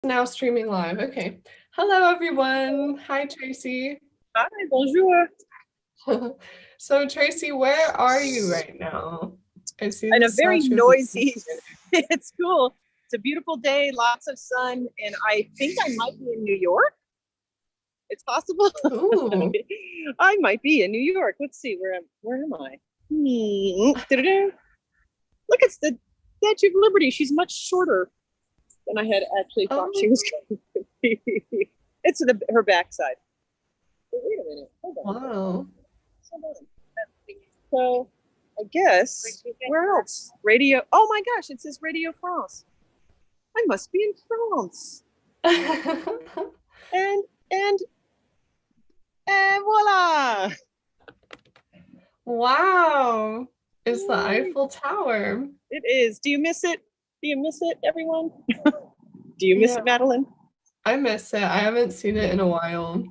now streaming live. Okay. Hello, everyone. Hi, Tracy. Hi, bonjour. So, Tracy, where are you right now? I see In the a very Statue of noisy, Liberty. it's cool. It's a beautiful day, lots of sun, and I think I might be in New York. It's possible. Ooh. I might be in New York. Let's see, where am I? Look, it's the Statue of Liberty. She's much shorter than I had actually thought she Oh, was going to be. It's her backside. Wait a minute. Hold on. wow. Hold on. So I guess where else? Radio. Oh my gosh, it says Radio France. I must be in France. And and and voila. Wow. It's the Eiffel Tower. It is. Do you miss it? Do you miss it, everyone? Do you miss Yeah, it, Madeline? I miss it. I haven't seen it in a while.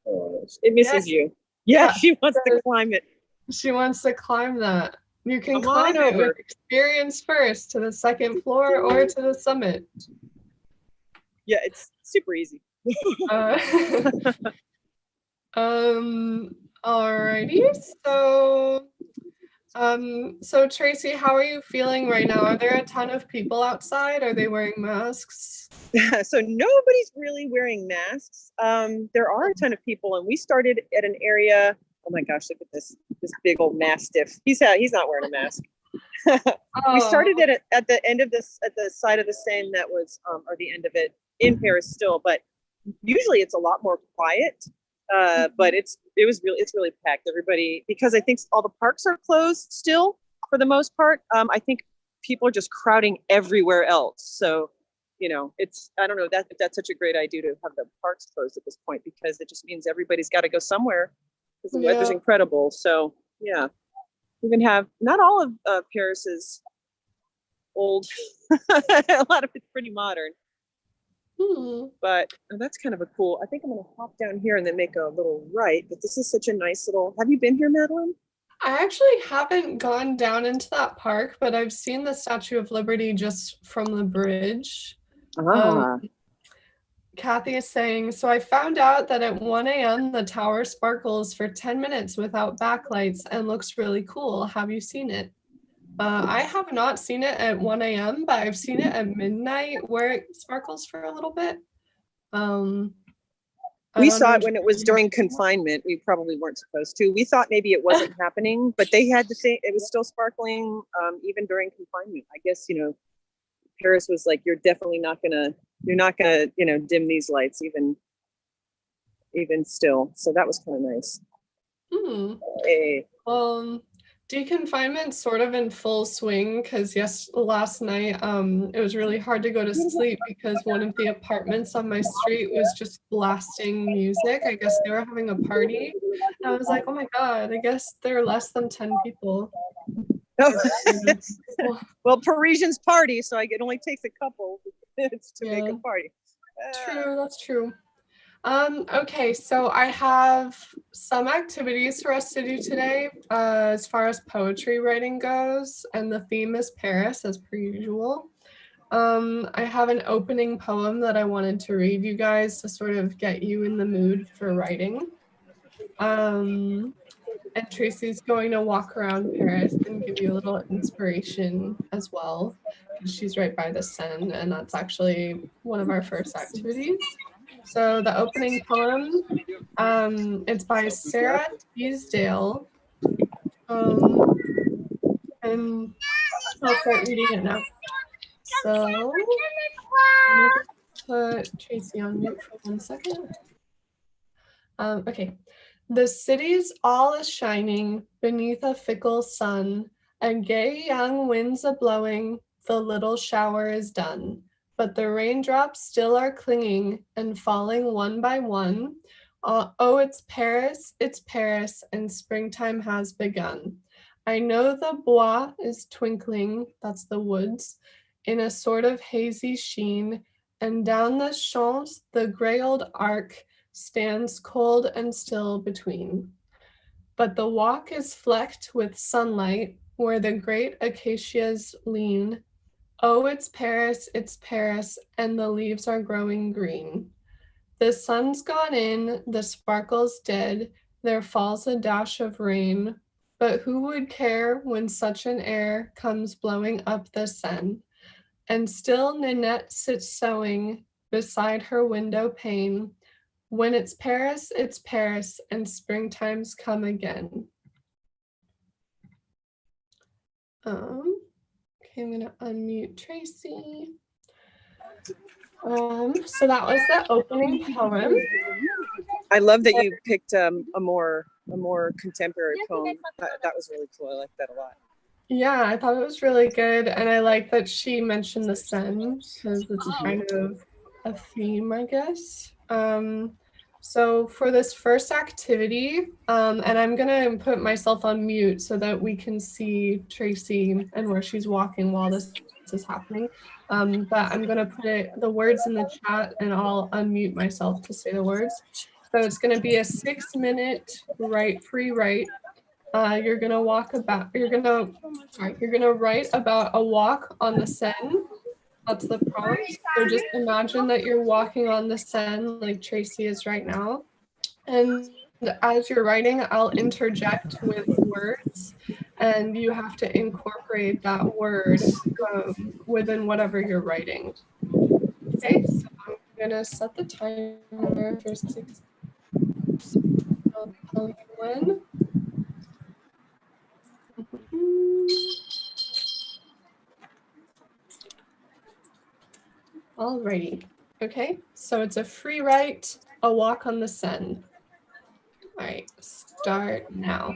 Oh, it misses Yes, you. Yeah, uh, she wants to climb it. she wants to climb that. You can Come on climb it with over. experience first to the second floor or to the summit. Yeah, it's super easy. Uh, alrighty. So Tracy, how are you feeling right now? Are there a ton of people outside? Are they wearing masks? So nobody's really wearing masks. There are a ton of people, and we started at an area. Oh my gosh, look at this big old mastiff. He's not wearing a mask. We Oh, started at the end of this, at the side of the Seine that was, or the end of it in Paris still, but usually it's a lot more quiet. But it's really packed. Everybody, because I think all the parks are closed still for the most part. I think people are just crowding everywhere else. So, it's, I don't know that if that's such a great idea to have the parks closed at this point, because it just means everybody's got to go somewhere because the weather's yeah. incredible. So yeah, even have not all of Paris is old. A lot of it's pretty modern, Hmm. but that's kind of a cool. I think I'm going to hop down here and then make a little right. But this is such a nice little. Have you been here, Madeline? I actually haven't gone down into that park, but I've seen the Statue of Liberty just from the bridge. Um, Ah, Kathy is saying, so I found out that at 1 a.m. the tower sparkles for 10 minutes without backlights and looks really cool. Have you seen it? I have not seen it at 1 a.m., but I've seen it at midnight where it sparkles for a little bit. Um, I we don't saw know. it when it was during confinement. We probably weren't supposed to. We thought maybe it wasn't happening, but they had the thing. It was still sparkling even during confinement. I guess Paris was like, you're not gonna dim these lights even still. So that was kind of nice. Hmm. Hey. Deconfinement sort of in full swing because last night it was really hard to go to sleep because one of the apartments on my street was just blasting music. I guess they were having a party. And I was like, oh my God, I guess there are less than 10 people. Well, Parisians party, so it only takes a couple minutes to make Yeah, a party. true, that's true. Okay, so I have some activities for us to do today as far as poetry writing goes, and the theme is Paris as per usual. I have an opening poem that I wanted to read you guys to sort of get you in the mood for writing. And Tracy's going to walk around Paris and give you a little inspiration as well, because she's right by the Seine, and that's actually one of our first activities. So the opening poem, it's by Sarah Teasdale, and I'll start reading it now. So let me just put Tracy on mute for 1 second. Okay. The city's all is shining beneath a fickle sun, and gay young winds a blowing, the little shower is done. But the raindrops still are clinging and falling one by one. Oh, it's Paris, and springtime has begun. I know the bois is twinkling, that's the woods, in a sort of hazy sheen, and down the champs the gray old arc stands cold and still between. But the walk is flecked with sunlight where the great acacias lean, Oh, it's Paris, and the leaves are growing green. The sun's gone in, the sparkle's dead, there falls a dash of rain. But who would care when such an air comes blowing up the Seine? And still Ninette sits sewing beside her window pane. When it's Paris, and springtime's come again. Okay, I'm gonna unmute Tracy. So that was the opening poem. I love that you picked a more contemporary poem. That was really cool. I like that a lot. Yeah, I thought it was really good, and I like that she mentioned the Seine because it's kind of a theme, I guess. So for this first activity, and I'm gonna put myself on mute so that we can see Tracy and where she's walking while this is happening. But I'm gonna put the words in the chat, and I'll unmute myself to say the words. So it's gonna be a 6-minute free write. You're gonna write about a walk on the Seine. That's the prompt. So just imagine that you're walking on the Seine like Tracy is right now. And as you're writing, I'll interject with words, and you have to incorporate that word within whatever you're writing. Okay, so I'm gonna set the timer for 6. I'll tell you when. Alrighty. Okay, so it's a free write, a walk on the Seine. All right, start now.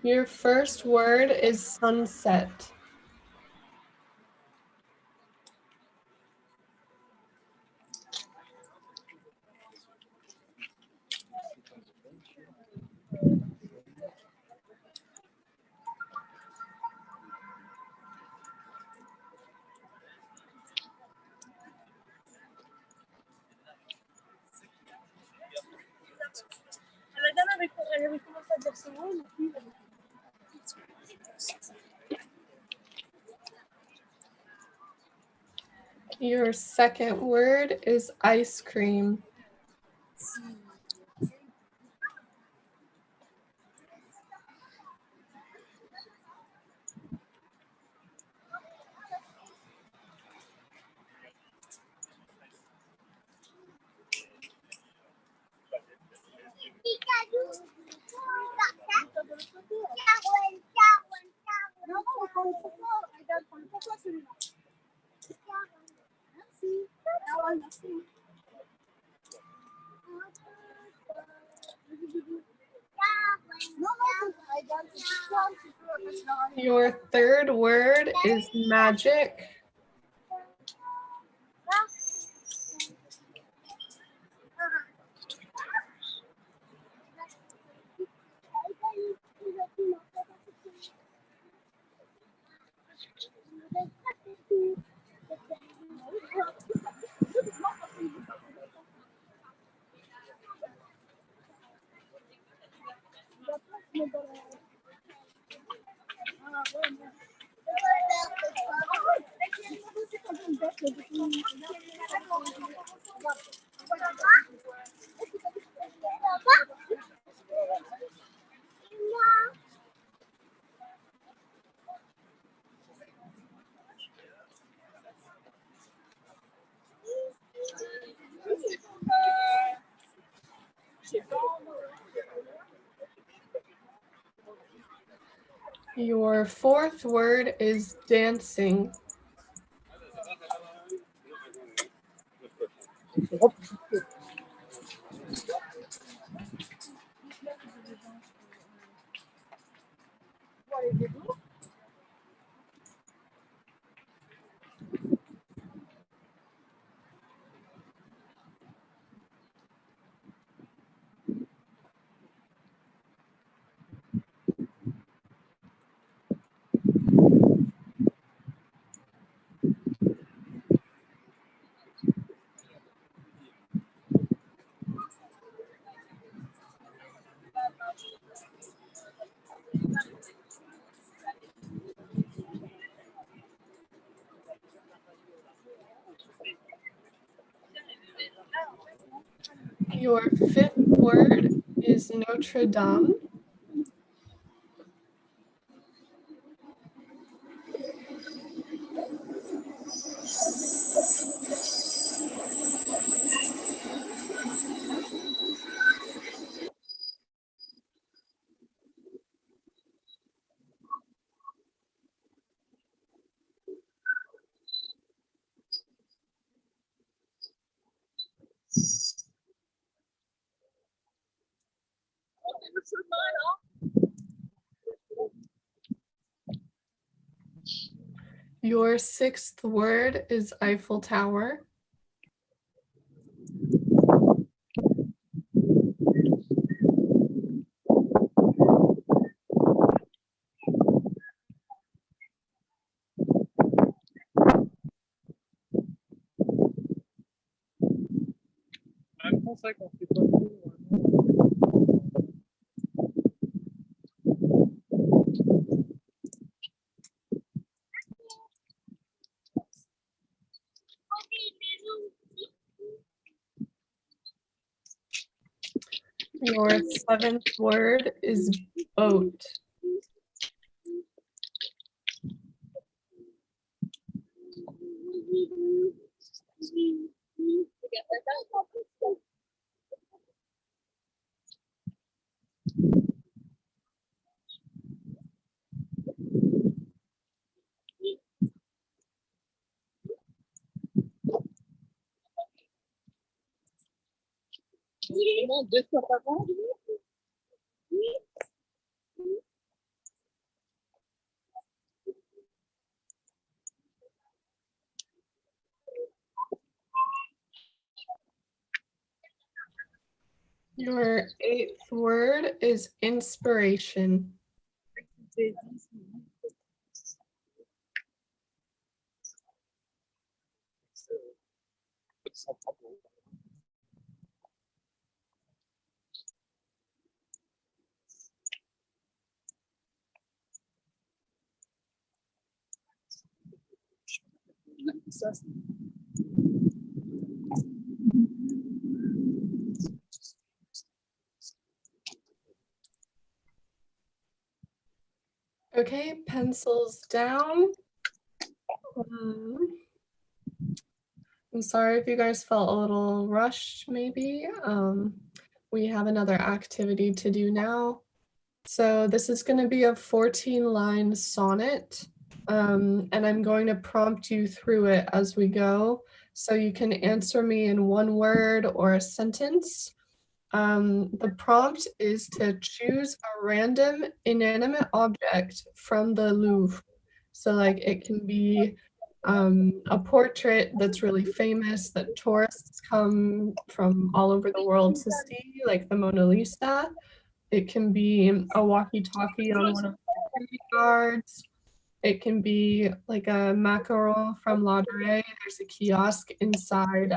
Your first word is sunset. Your second word is ice cream. Your third word is magic. Your fourth word is dancing. Your fifth word is Notre Dame. Your sixth word is Eiffel Tower. Your seventh word is boat. Your eighth word is inspiration. Okay, pencils down. I'm sorry if you guys felt a little rushed, maybe. We have another activity to do now. So this is going to be a 14-line sonnet, and I'm going to prompt you through it as we go. So you can answer me in one word or a sentence. The prompt is to choose a random inanimate object from the Louvre. So like it can be a portrait that's really famous that tourists come from all over the world to see, like the Mona Lisa. It can be a walkie-talkie on one of the security guards. It can be like a macaron from La Durée. There's a kiosk inside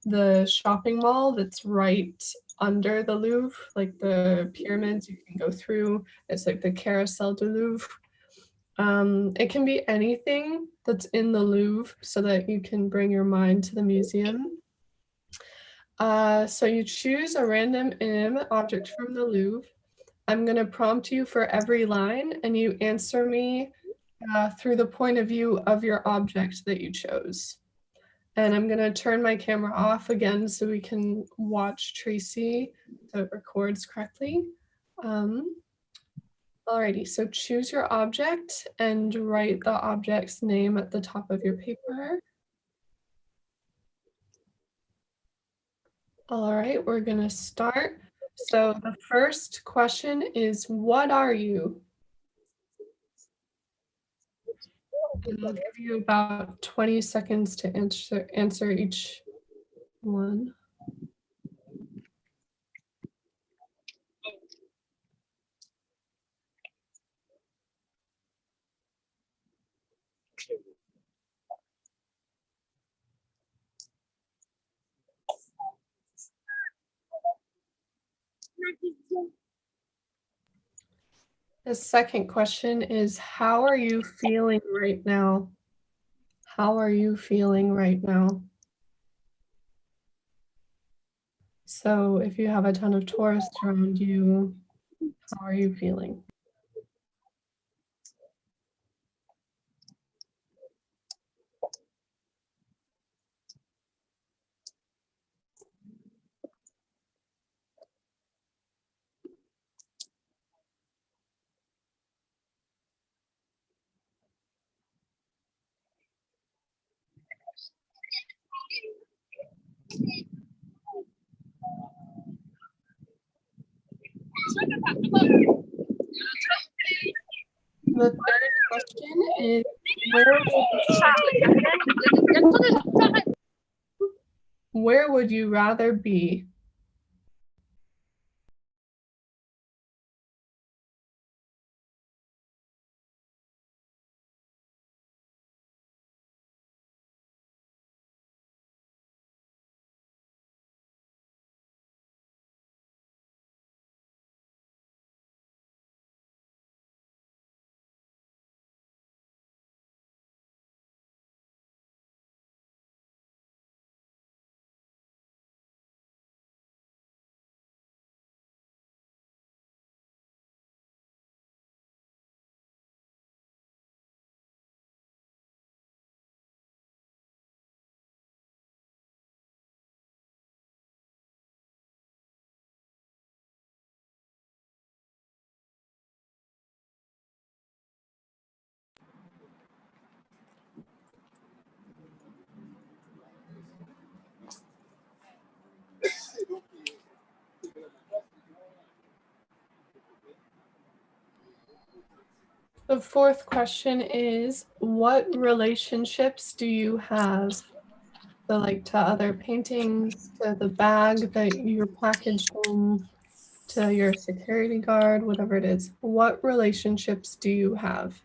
the shopping mall that's right under the Louvre, like the pyramids you can go through. It's like the Carousel du Louvre. It can be anything that's in the Louvre so that you can bring your mind to the museum. So you choose a random inanimate object from the Louvre. I'm going to prompt you for every line and you answer me through the point of view of your object that you chose. And I'm going to turn my camera off again so we can watch Tracy so it records correctly. Alrighty, so choose your object and write the object's name at the top of your paper. All right, we're going to start. So the first question is, what are you? And I'll give you about 20 seconds to answer each one. The second question is, how are you feeling right now? How are you feeling right now? So if you have a ton of tourists around you, how are you feeling? The third question is, where would you rather be? The fourth question is, what relationships do you have? So like to other paintings, to the bag that you're packaged in, to your security guard, whatever it is. What relationships do you have?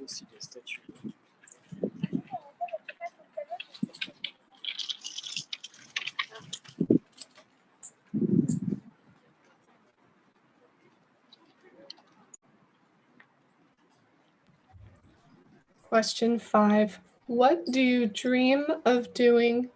Aussi des statues. Question 5. What do you dream of doing?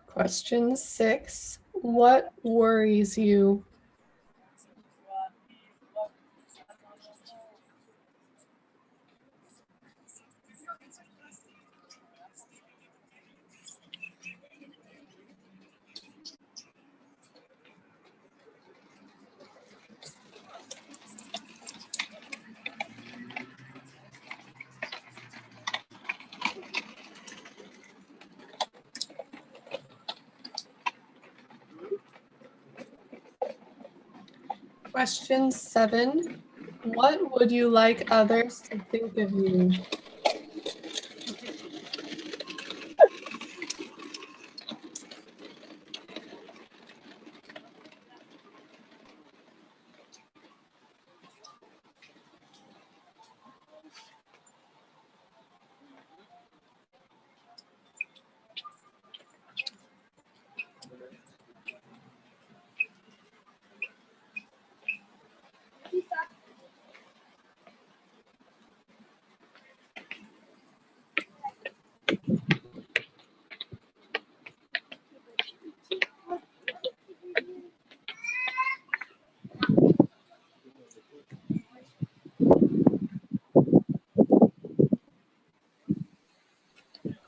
Question 6. What worries you? Question 7. What would you like others to think of you?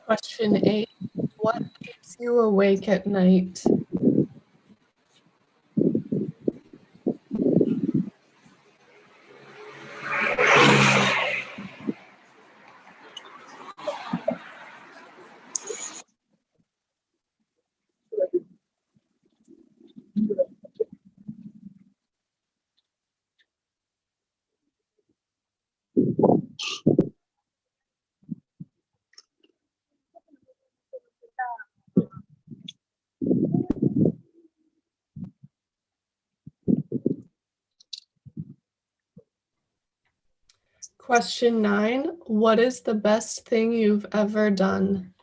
Question 8. What keeps you awake at night? Question 9. What is the best thing you've ever done?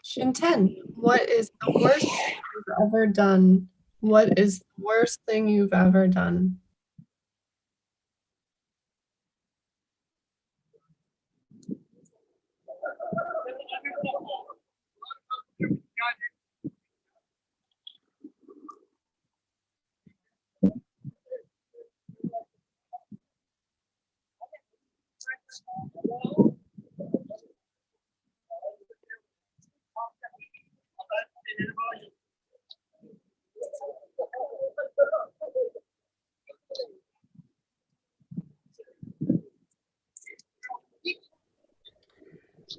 Question 10. What is the worst thing you've ever done? What is the worst thing you've ever done?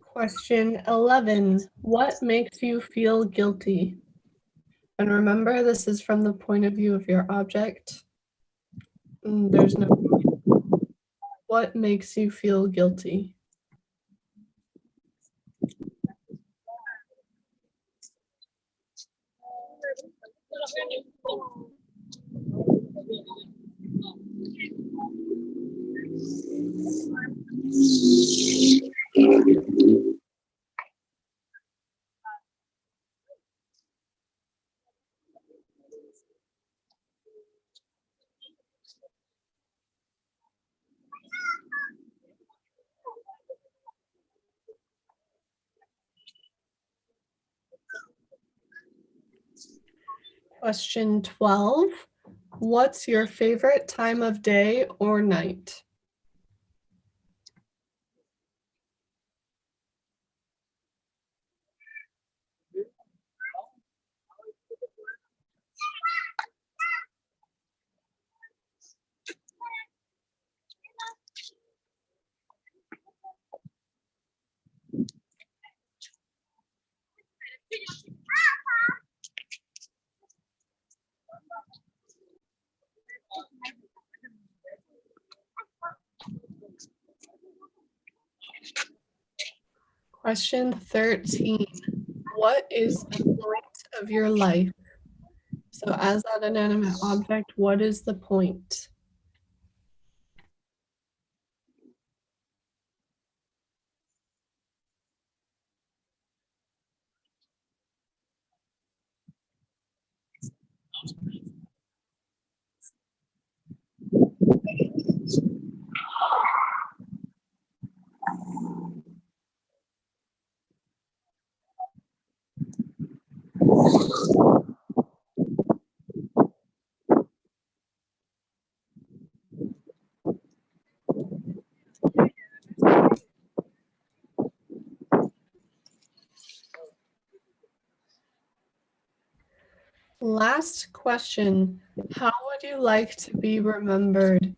Question 11. What makes you feel guilty? And remember, this is from the point of view of your object. There's no. What makes you feel guilty? Question 12. What's your favorite time of day or night? Question 13. What is the point of your life? So as that inanimate object, what is the point? Last question. How would you like to be remembered?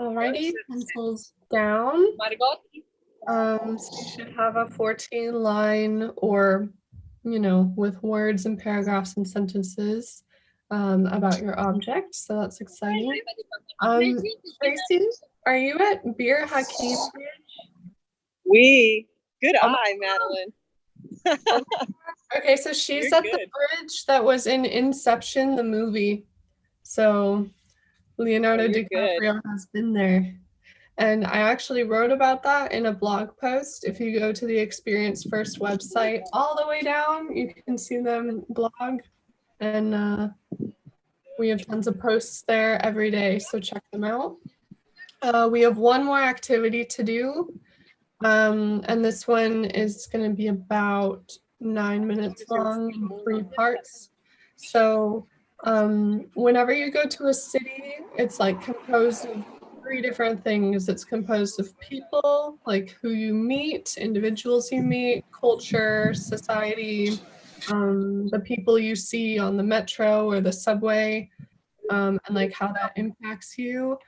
Alrighty, pencils down. So you should have a 14-line or, with words and paragraphs and sentences about your object. So that's exciting. Tracy, are you at Bir Hakeem Bridge? We Good Oh my eye, Madeline. God. Okay, so she's You're at the good. bridge that was in Inception, the movie. So Oh, Leonardo you're good. DiCaprio has been there. And I actually wrote about that in a blog post. If you go to the Experience First website, all the way down, you can see them blog. And we have tons of posts there every day, so check them out. We have one more activity to do, and this one is going to be about 9 minutes long in 3 parts. So, whenever you go to a city, it's like composed of 3 different things. It's composed of people, like who you meet, individuals you meet, culture, society, the people you see on the metro or the subway, and like how that impacts you.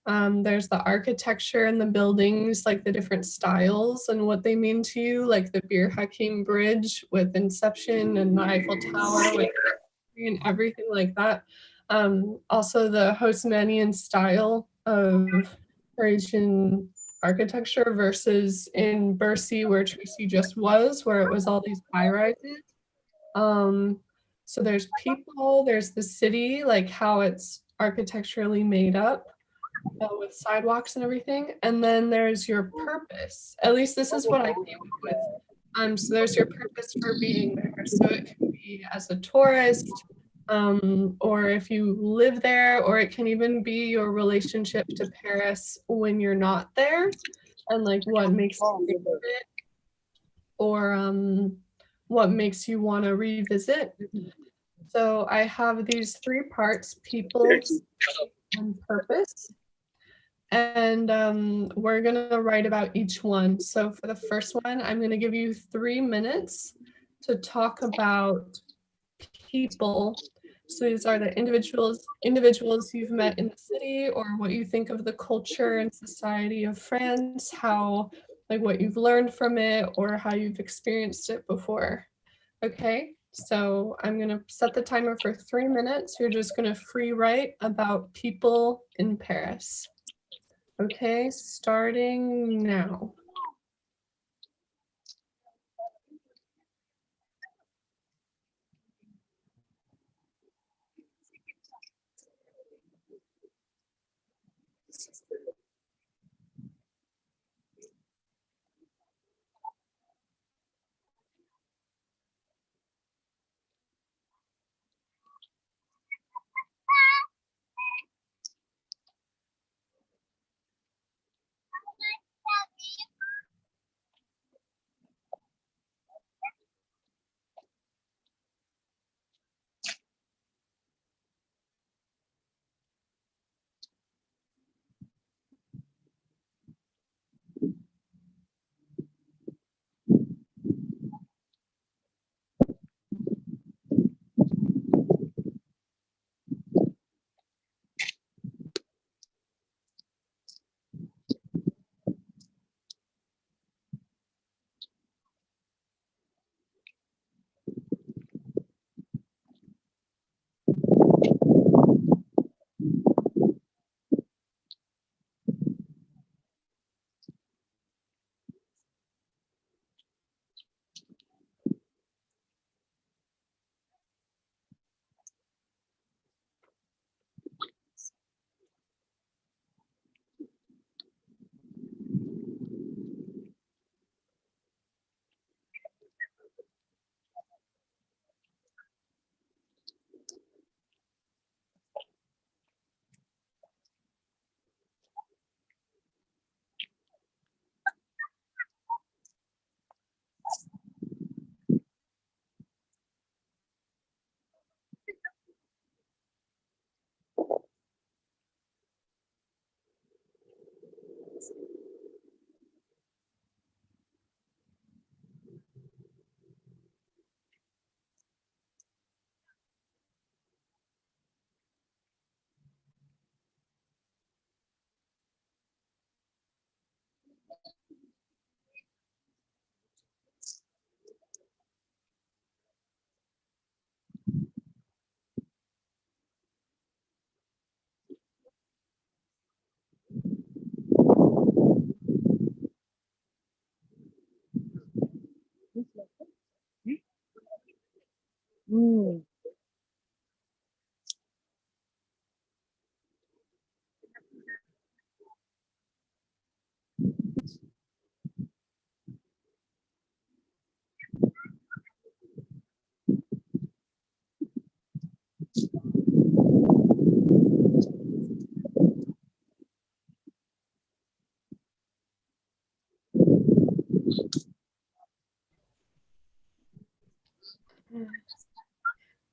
There's the architecture and the buildings, like the different styles and what they mean to you, like the Bir Hakeim Bridge with Inception and the Eiffel Tower with and everything like that. Also, the Haussmannian style of Parisian architecture versus in Bercy, where Tracy just was, where it was all these high rises. Um, so there's people, there's the city, like how it's architecturally made up with sidewalks and everything. And then there's your purpose. At least this is what I came up with. So there's your purpose for being there. So it can be as a tourist, or if you live there, or it can even be your relationship to Paris when you're not there, and like what makes you think of it, or what makes you want to revisit. So I have these 3 parts: people, and purpose. And we're going to write about each one. So for the first one, I'm going to give you 3 minutes to talk about people. So these are the individuals you've met in the city, or what you think of the culture and society of France, how, like what you've learned from it, or how you've experienced it before. Okay, so I'm going to set the timer for 3 minutes. You're just going to free write about people in Paris. Okay, starting now.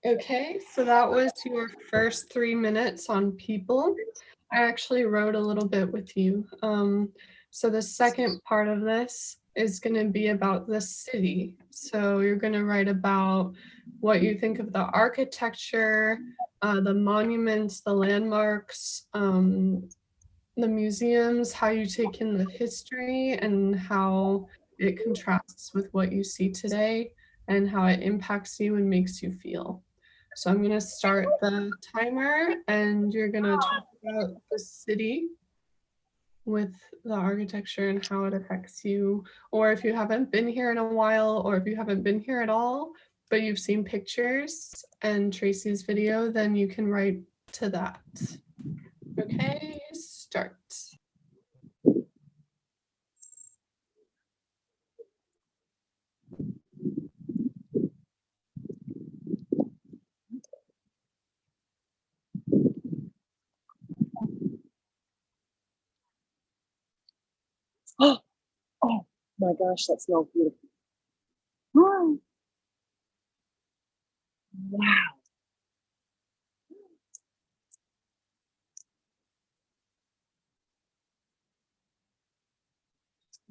Okay, so that was your first 3 minutes on people. I actually wrote a little bit with you. So the second part of this is going to be about the city. So you're going to write about what you think of the architecture, the monuments, the landmarks, the museums, how you take in the history, and how it contrasts with what you see today, and how it impacts you and makes you feel. So I'm going to start the timer, and you're going to talk about the city with the architecture and how it affects you. Or if you haven't been here in a while, or if you haven't been here at all, but you've seen pictures and Tracy's video, then you can write to that. Okay, start. Oh, oh my gosh, that smells beautiful. Wow.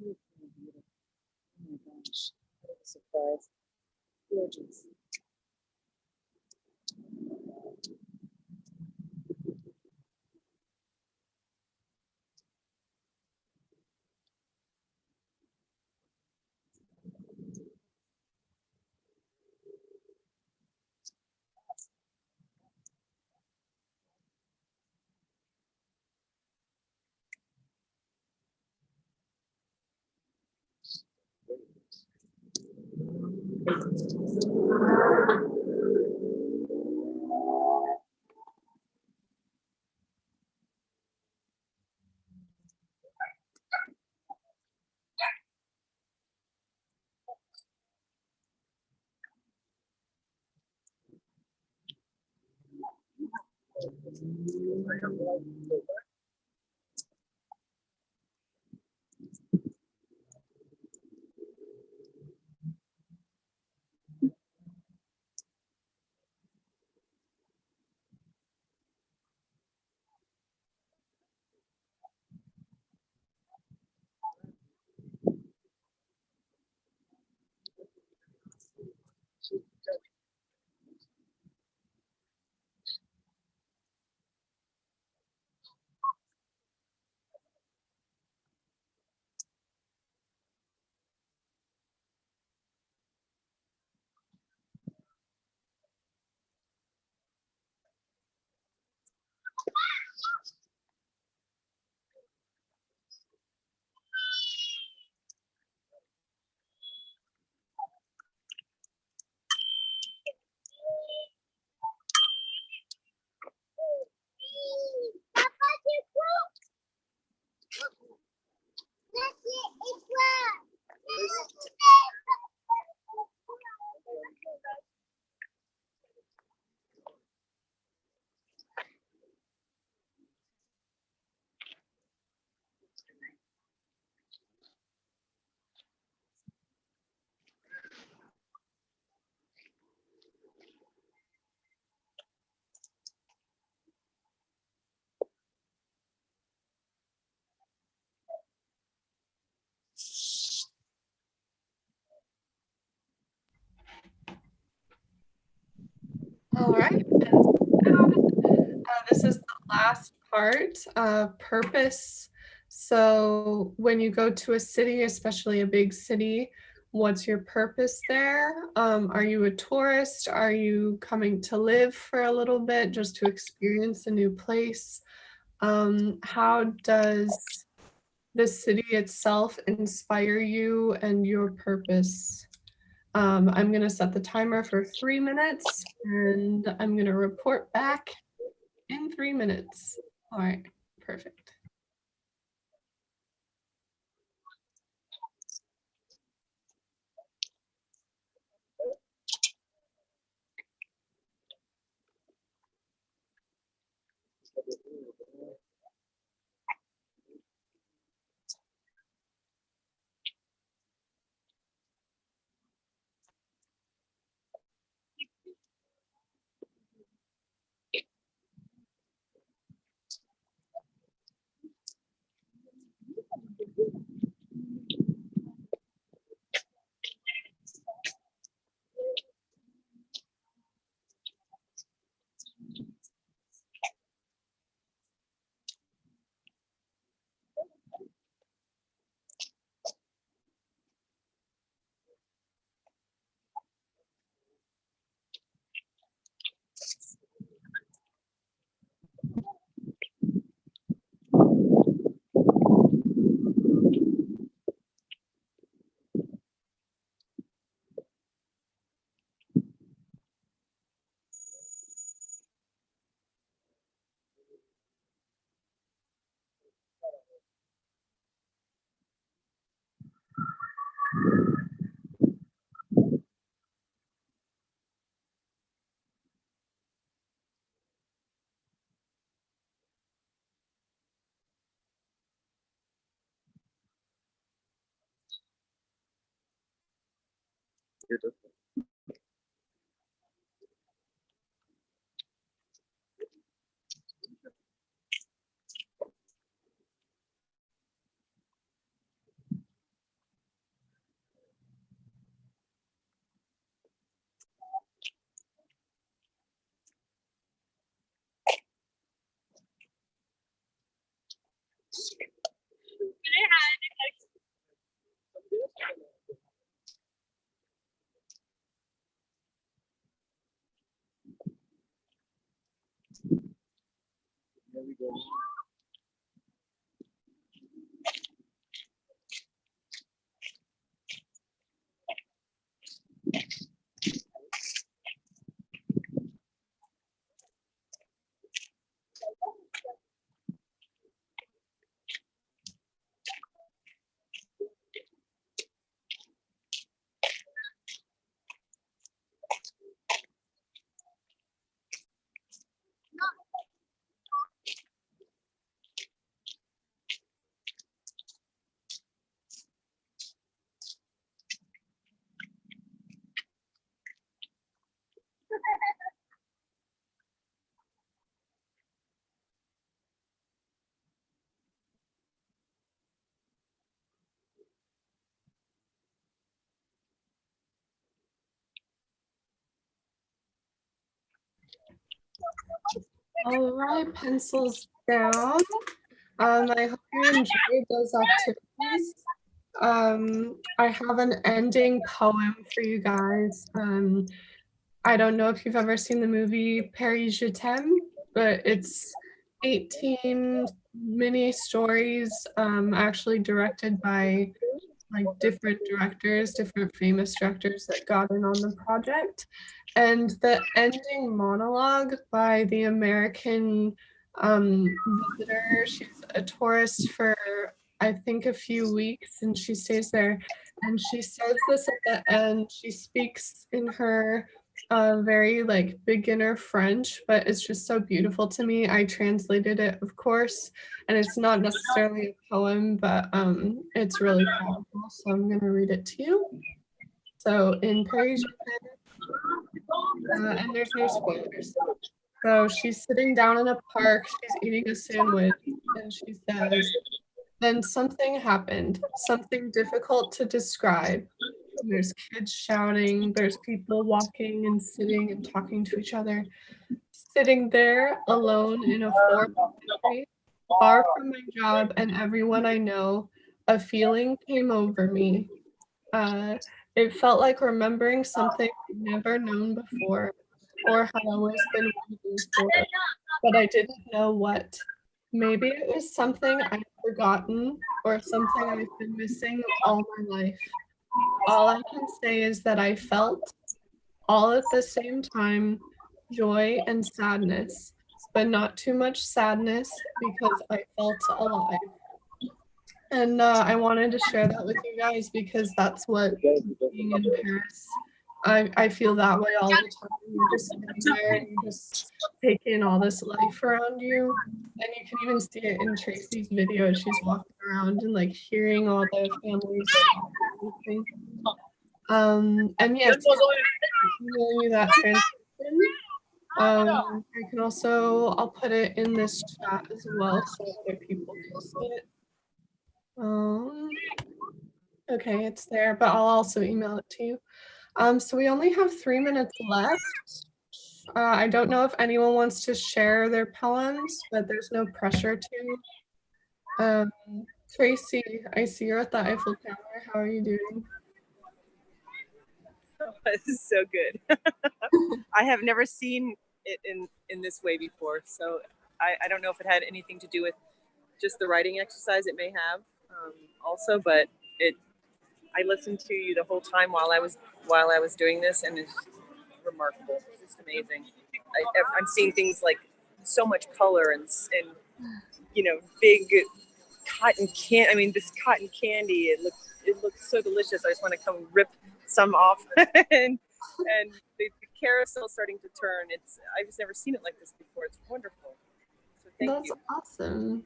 Oh my gosh, what a surprise. Gorgeous. All right. This is the last part, purpose. So when you go to a city, especially a big city, what's your purpose there? Are you a tourist? Are you coming to live for a little bit just to experience a new place? How does the city itself inspire you and your purpose? I'm going to set the timer for 3 minutes, and I'm going to report back in 3 minutes. All right, perfect. There we go. All right, pencils down. I hope you enjoyed those activities. I have an ending poem for you guys. I don't know if you've ever seen the movie Paris Je t'aime, but it's 18 mini stories, actually directed by like different directors, different famous directors that got in on the project. And the ending monologue by the American visitor, she's a tourist for I think a few weeks and she stays there. And she says this at the end. She speaks in her very like beginner French, but it's just so beautiful to me. I translated it, of course, and it's not necessarily a poem, but it's really powerful. So I'm gonna read it to you. So in Paris, and there's no spoilers. So she's sitting down in a park, she's eating a sandwich, and she says, then something happened, something difficult to describe. There's kids shouting, there's people walking and sitting and talking to each other. Sitting there alone in a foreign country, far from my job and everyone I know, a feeling came over me. It felt like remembering something I'd never known before or had always been waiting for, but I didn't know what. Maybe it was something I'd forgotten or something I've been missing all my life. All I can say is that I felt, all at the same time, joy and sadness, but not too much sadness because I felt alive. And I wanted to share that with you guys because that's what being in Paris, I feel that way all the time. You're just sitting there and you just take in all this life around you. And you can even see it in Tracy's video. She's walking around and like hearing all the families. And yes, email you that transcription. I can also, I'll put it in this chat as well so other people can see it. Okay, it's there, but I'll also email it to you. So we only have 3 minutes left. I don't know if anyone wants to share their poems, but there's no pressure to. Tracy, I see you're at the Eiffel Tower. How are you doing? This is so good. I have never seen it in this way before, so I don't know if it had anything to do with just the writing exercise. It may have also, but I listened to you the whole time while I was doing this, and it's remarkable. It's just amazing. I'm seeing things like so much color and big cotton candy. I mean, this cotton candy. It looks so delicious. I just want to come rip some off, and the carousel starting to turn. I've just never seen it like this before. It's wonderful. So thank you. That's awesome.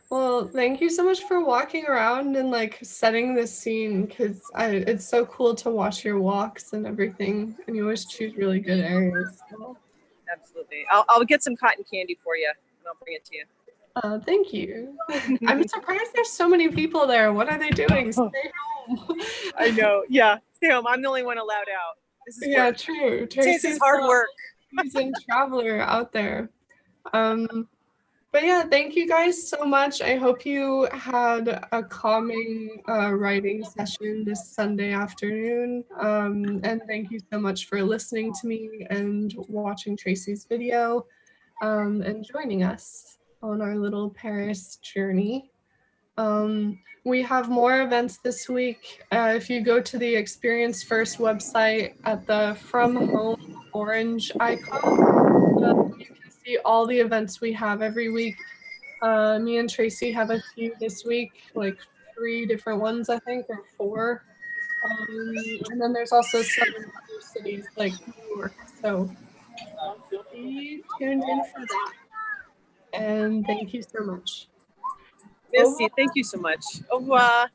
Well, thank you so much for walking around and like setting this scene because it's so cool to watch your walks and everything. And you always choose really good areas. So, Absolutely. I'll get some cotton candy for you and I'll bring it to you. thank you. I'm surprised there's so many people there. What are they doing? Stay home. I know. Yeah. Stay home. I'm the only one allowed out. This is Yeah, work. true. This is Tracy's hard the work. seasoned traveler out there. But yeah, thank you guys so much. I hope you had a calming writing session this Sunday afternoon. And thank you so much for listening to me and watching Tracy's video and joining us on our little Paris journey. We have more events this week. If you go to the Experience First website at the From Home orange icon, you can see all the events we have every week. Me and Tracy have a few this week, like 3 different ones, I think, or 4. And then there's also some in other cities like New York. So be tuned in for that. And thank you so much. Merci. Thank you so much. Au revoir.